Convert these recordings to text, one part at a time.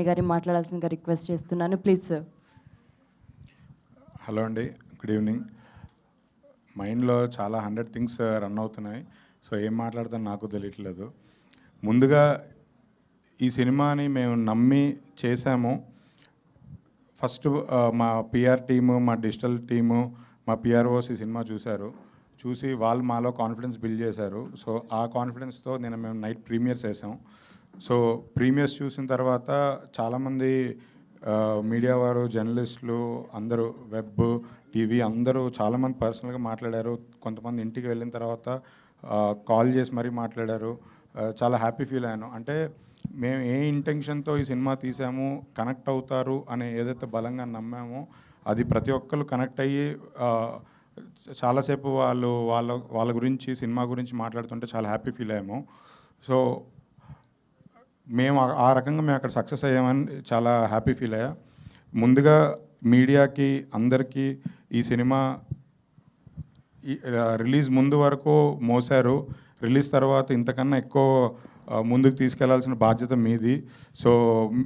గారి మాట్లాడాల్సిందిగా రిక్వెస్ట్ చేస్తున్నాను. Please sir. హలో అండి, గుడ్ ఈవినింగ్. మైండ్లో చాలా 100 థింగ్స్ రన్ అవుతున్నాయి. సో ఏం మాట్లాడతాను నాకు తెలియట్లేదు. ముందుగా ఈ సినిమాని మేము నమ్మి చేశాము. ఫస్ట్ మా పిఆర్ టీము, మా డిజిటల్ టీము, మా పిఆర్ఓస్ ఈ సినిమా చూసి వాళ్ళు మాలో కాన్ఫిడెన్స్ బిల్డ్ చేశారు. సో ఆ కాన్ఫిడెన్స్తో మేము నైట్ ప్రీమియర్స్ వేసాం. సో ప్రీమియర్స్ చూసిన తర్వాత చాలామంది మీడియా వారు, జర్నలిస్టులు అందరూ, వెబ్, టీవీ అందరూ చాలామంది పర్సనల్గా మాట్లాడారు. కొంతమంది ఇంటికి వెళ్ళిన తర్వాత కాల్ చేసి మరీ మాట్లాడారు. చాలా హ్యాపీ ఫీల్ అయ్యాను. అంటే మేము ఏ ఇంటెన్షన్తో ఈ సినిమా తీసాము, కనెక్ట్ అవుతారు అని ఏదైతే బలంగా నమ్మామో అది ప్రతి ఒక్కరు కనెక్ట్ అయ్యి చాలాసేపు వాళ్ళ గురించి, సినిమా గురించి మాట్లాడుతుంటే చాలా హ్యాపీ ఫీల్ అయ్యాము. సో మేము ఆ రకంగా మేము అక్కడ సక్సెస్ అయ్యామని చాలా హ్యాపీ ఫీల్ అయ్యా. ముందుగా మీడియాకి అందరికీ ఈ సినిమా రిలీజ్ ముందు వరకు మోసారు. రిలీజ్ తర్వాత ఇంతకన్నా ఎక్కువ ముందుకు తీసుకెళ్లాల్సిన బాధ్యత మీది. సో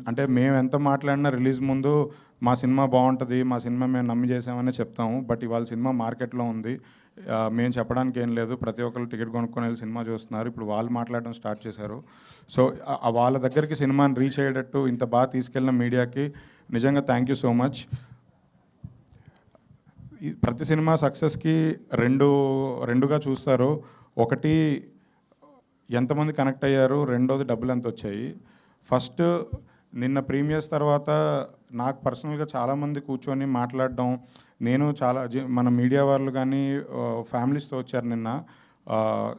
అంటే మేము ఎంత మాట్లాడినా రిలీజ్ ముందు మా సినిమా బాగుంటుంది, మా సినిమా మేము నమ్మి చేసామని చెప్తాము. బట్ ఇవాళ సినిమా మార్కెట్లో ఉంది, మేము చెప్పడానికి ఏం లేదు. ప్రతి ఒక్కరు టికెట్ కొనుక్కొని వెళ్ళి సినిమా చూస్తున్నారు. ఇప్పుడు వాళ్ళు మాట్లాడడం స్టార్ట్ చేశారు. సో వాళ్ళ దగ్గరికి సినిమాని రీచ్ అయ్యేటట్టు ఇంత బాగా తీసుకెళ్ళిన మీడియాకి నిజంగా థ్యాంక్ యూ సో మచ్. ప్రతి సినిమా సక్సెస్కి రెండుగా చూస్తారు. ఒకటి ఎంతమంది కనెక్ట్ అయ్యారు, రెండోది డబ్బులు ఎంత వచ్చాయి. ఫస్ట్ నిన్న ప్రీమియర్స్ తర్వాత నాకు పర్సనల్గా చాలామంది కూర్చొని మాట్లాడడం, నేను చాలా మన మీడియా వాళ్ళు కానీ ఫ్యామిలీస్తో వచ్చారు నిన్న.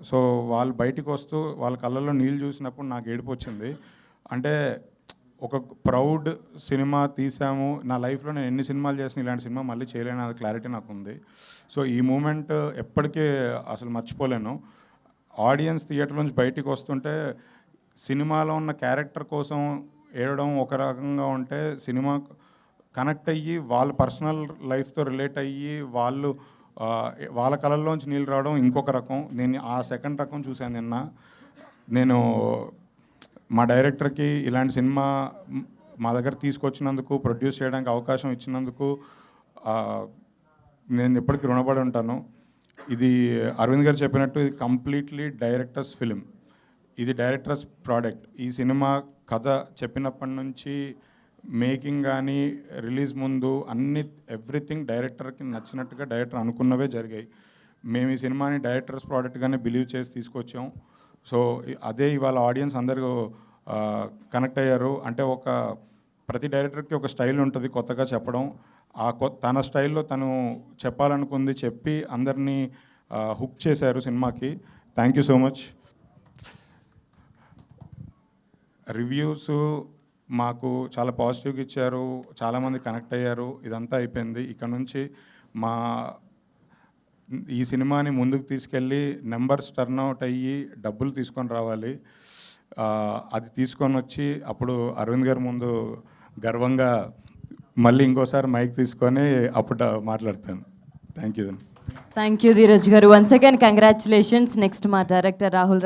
సో వాళ్ళు బయటికి వస్తూ వాళ్ళ కళ్ళల్లో నీళ్ళు చూసినప్పుడు నాకు ఏడుపు వచ్చింది. అంటే ఒక ప్రౌడ్ సినిమా తీసాము. నా లైఫ్లో నేను ఎన్ని సినిమాలు చేసిన ఇలాంటి సినిమా మళ్ళీ చేయలేను, అది క్లారిటీ నాకు ఉంది. సో ఈ మూమెంట్ ఎప్పటికీ అసలు మర్చిపోలేను. ఆడియన్స్ థియేటర్ నుంచి బయటికి వస్తుంటే సినిమాలో ఉన్న క్యారెక్టర్ కోసం ఏడవడం ఒక రకంగా ఉంటే, సినిమా కనెక్ట్ అయ్యి వాళ్ళ పర్సనల్ లైఫ్తో రిలేట్ అయ్యి వాళ్ళ కళల్లోంచి నీళ్ళు రావడం ఇంకొక రకం. నేను ఆ సెకండ్ రకం చూశాను నిన్న. నేను మా డైరెక్టర్కి ఇలాంటి సినిమా మా దగ్గర తీసుకొచ్చినందుకు, ప్రొడ్యూస్ చేయడానికి అవకాశం ఇచ్చినందుకు నేను ఎప్పటికీ రుణపడి ఉంటాను. ఇది అరవింద్ గారు చెప్పినట్టు ఇది కంప్లీట్లీ డైరెక్టర్స్ ఫిలిం, ఇది డైరెక్టర్స్ ప్రోడక్ట్. ఈ సినిమా కథ చెప్పినప్పటి నుంచి మేకింగ్ కానీ రిలీజ్ ముందు ఎవ్రీథింగ్ డైరెక్టర్కి నచ్చినట్టుగా డైరెక్టర్ అనుకున్నవే జరిగాయి. మేము ఈ సినిమాని డైరెక్టర్స్ ప్రోడక్ట్గానే బిలీవ్ చేసి తీసుకొచ్చాం. సో అదే ఇవాళ ఆడియన్స్ అందరూ కనెక్ట్ అయ్యారు. అంటే ప్రతి డైరెక్టర్కి ఒక స్టైల్ ఉంటుంది కొత్తగా చెప్పడం. తన స్టైల్లో తను చెప్పాలనుకుంది చెప్పి అందరినీ హుక్ చేశారు సినిమాకి. Thank you so much. Reviews మాకు చాలా పాజిటివ్గా ఇచ్చారు, చాలామంది కనెక్ట్ అయ్యారు. ఇదంతా అయిపోయింది. ఇక్కడ నుంచి ఈ సినిమాని ముందుకు తీసుకెళ్ళి నెంబర్స్ టర్న్అవుట్ అయ్యి డబ్బులు తీసుకొని రావాలి. అది తీసుకొని వచ్చి అప్పుడు అరవింద్ గారి ముందు గర్వంగా మళ్ళీ ఇంకోసారి మైక్ తీసుకొని అప్పుడు మాట్లాడతాను. థ్యాంక్ యూ ధీరజ్ గారు. Once again congratulations. నెక్స్ట్ మా డైరెక్టర్ రాహుల్